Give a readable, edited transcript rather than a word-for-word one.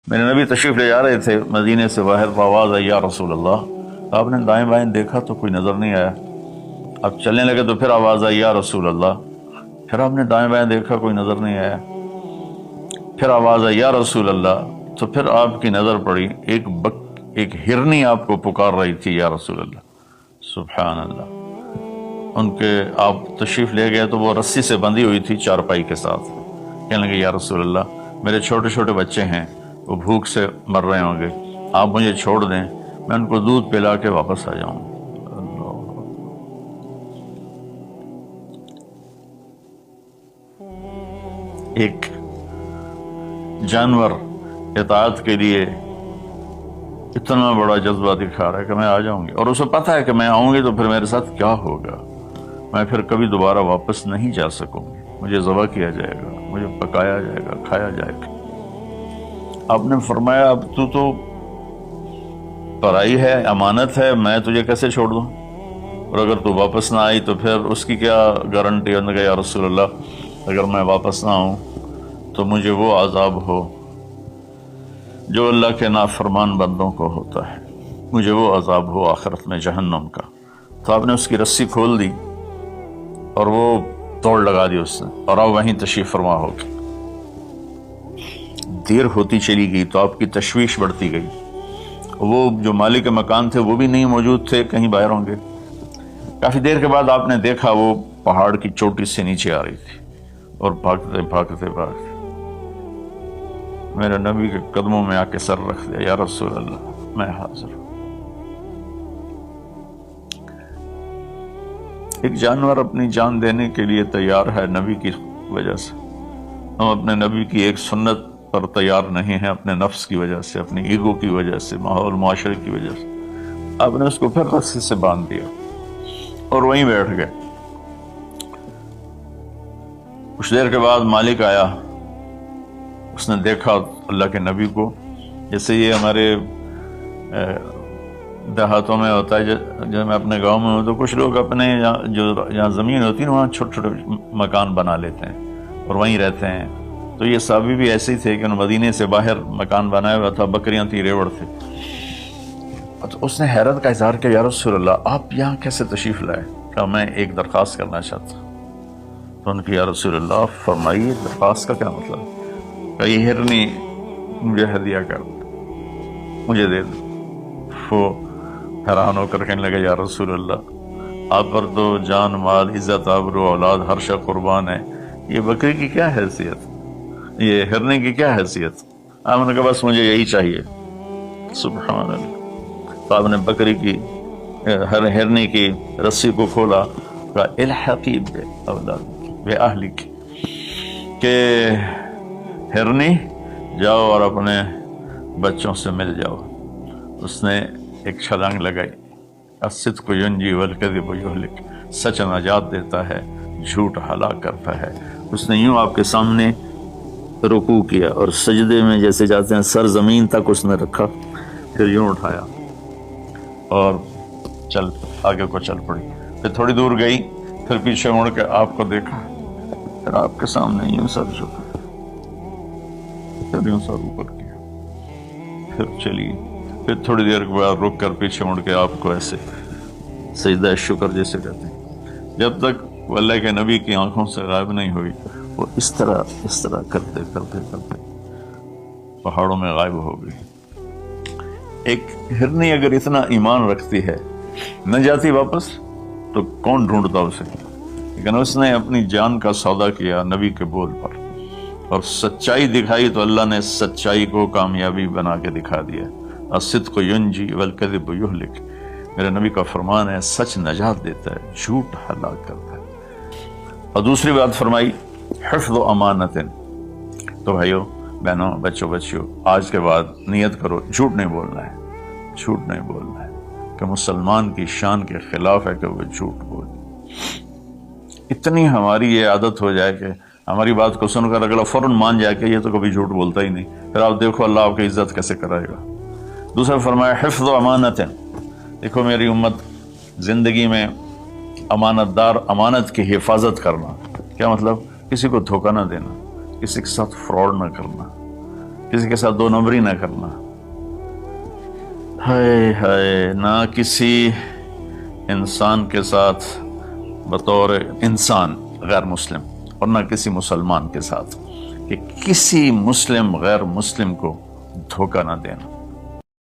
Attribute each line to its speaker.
Speaker 1: मेरे नबी तशरीफ़ ले जा रहे थे मदीने से बाहर, तो आवाज़ आई या रसूल अल्लाह। आपने दाएं बाएं देखा तो कोई नज़र नहीं आया। अब चलने लगे तो फिर आवाज़ आई या रसूल अल्लाह। फिर आपने दाएं बाएं देखा, कोई नज़र नहीं आया। फिर आवाज़ आई या रसूल अल्लाह। तो फिर आपकी नज़र पड़ी, एक हिरनी आपको पुकार रही थी या रसूल अल्लाह। सुभान अल्लाह। उनके आप तशरीफ़ ले गए तो वो रस्सी से बंधी हुई थी चारपाई के साथ। कहने लगे या रसूल अल्लाह, मेरे छोटे छोटे बच्चे हैं, वो भूख से मर रहे होंगे, आप मुझे छोड़ दें, मैं उनको दूध पिला के वापस आ जाऊं। एक जानवर इताअत के लिए इतना बड़ा जज्बा दिखा रहा है कि मैं आ जाऊंगी, और उसे पता है कि मैं आऊंगी तो फिर मेरे साथ क्या होगा, मैं फिर कभी दोबारा वापस नहीं जा सकूंगी, मुझे ज़बह किया जाएगा, मुझे पकाया जाएगा, खाया जाएगा। आपने फरमाया अब तू तो पराई है, अमानत है, मैं तुझे कैसे छोड़ दूं, और अगर तू वापस ना आई तो फिर उसकी क्या गारंटी। उन्होंने कहा या रसूल अल्लाह, अगर मैं वापस ना आऊं तो मुझे वो अज़ाब हो जो अल्लाह के नाफरमान बंदों को होता है, मुझे वो अज़ाब हो आखिरत में जहन्नम का। तो आपने उसकी रस्सी खोल दी और वो तोड़ लगा दी उसने, और अब वहीं तशरीफ़ फरमा हो गई। देर होती चली गई तो आपकी तशवीश बढ़ती गई। वो जो मालिक के मकान थे वो भी नहीं मौजूद थे, कहीं बाहर होंगे। काफ़ी देर के बाद आपने देखा वो पहाड़ की चोटी से नीचे आ रही थी, और भागते भागते भागते मेरे नबी के कदमों में आके सर रख दिया, या रसूल अल्लाह मैं हाजिर हूं। एक जानवर अपनी जान देने के लिए तैयार है नबी की वजह से। हम अपने नबी की एक सुन्नत पर तैयार नहीं है, अपने नफ्स की वजह से, अपनी ईगो की वजह से, माहौल मुआशरे की वजह से। आपने उसको फिर रस्सी से बांध दिया और वहीं बैठ गए। कुछ देर के बाद मालिक आया, उसने देखा अल्लाह के नबी को। जैसे ये हमारे देहातों में होता है, जब मैं अपने गांव में हूँ तो कुछ लोग अपने जहाँ ज़मीन होती है वहाँ छोटे छोटे मकान बना लेते हैं और वहीं रहते हैं। तो ये साहबी भी ऐसे ही थे कि उन्होंने मदीने से बाहर मकान बनाया हुआ था, बकरियां थी, रेवड़ थे। तो उसने हैरत का इजहार किया, या रसूल अल्लाह आप यहाँ कैसे तशरीफ़ लाए। कहा मैं एक दरख्वास्त करना चाहता हूँ। तो उनकी या रसूल अल्लाह फरमाइए दरख्वास्त का क्या मतलब। कहा ये हिरनी मुझे हदिया कर दो, मुझे दे दो। वो हैरान होकर कहने लगे या रसूल अल्लाह आप पर तो जान माल इज़्ज़त आबरू औलाद हर शय कुर्बान है, ये बकरी की क्या हैसियत, ये हिरने की क्या हैसियत। आपने कहा बस मुझे यही चाहिए। सुभान अल्लाह। तो आपने बकरी की हिरने की रस्सी को खोला, कहा इल्हक़ी बिअहलिक, के हिरनी जाओ और अपने बच्चों से मिल जाओ। उसने एक छलांग लगाई। अस्सिद्क़ु युंजी वल कज़िबु युहलिक, सच नजात देता है, झूठ हलाक करता है। उसने यूं आपके सामने रुकू किया और सजदे में जैसे जाते हैं सर जमीन तक उसने रखा, फिर यूं उठाया और चल आगे को चल पड़ी। फिर थोड़ी दूर गई, फिर पीछे मुड़ के आपको देखा, फिर आपके सामने यूं सर झुका, फिर यूं सर ऊपर किया, फिर चली। फिर थोड़ी देर के बाद रुक कर पीछे मुड़ के आपको ऐसे सजदा शुक्र जैसे कहते हैं, जब तक अल्लाह के नबी की आंखों से गायब नहीं हुई, वो इस तरह करते करते करते पहाड़ों में गायब हो गई। एक हिरनी अगर इतना ईमान रखती है, न जाती वापस, तो कौन ढूंढता उसे। लेकिन उसने अपनी जान का सौदा किया नबी के बोल पर, और सच्चाई दिखाई तो अल्लाह ने सच्चाई को कामयाबी बना के दिखा दिया। अस्सिद्क़ु युंजी वल कज़िबु युहलिक, मेरे नबी का फरमान है, सच नजात देता है, झूठ हलाक करता है। और दूसरी बात फरमाई हिफ्ज़ अमानतिन। तो भाइयों बहनों बच्चों बच्चियों, आज के बाद नियत करो झूठ नहीं बोलना है, झूठ नहीं बोलना है, कि मुसलमान की शान के खिलाफ है कि वो झूठ बोले। इतनी हमारी ये आदत हो जाए कि हमारी बात को सुनकर अगला फौरन मान जाए कि ये तो कभी झूठ बोलता ही नहीं, फिर आप देखो अल्लाह आपकी इज्जत कैसे कराएगा। दूसरा फरमाया हिफ्ज़ अमानतिन। देखो मेरी उम्मत जिंदगी में अमानतदार, अमानत की हिफाजत करना, क्या मतलब, किसी को धोखा ना देना, किसी के साथ फ्रॉड ना करना, کسی کے ساتھ 2 نمبری نہ کرنا، ہائے ہائے، نہ کسی انسان کے ساتھ بطور انسان غیر مسلم، اور نہ کسی مسلمان کے ساتھ، کہ کسی مسلم غیر مسلم کو دھوکہ نہ دینا۔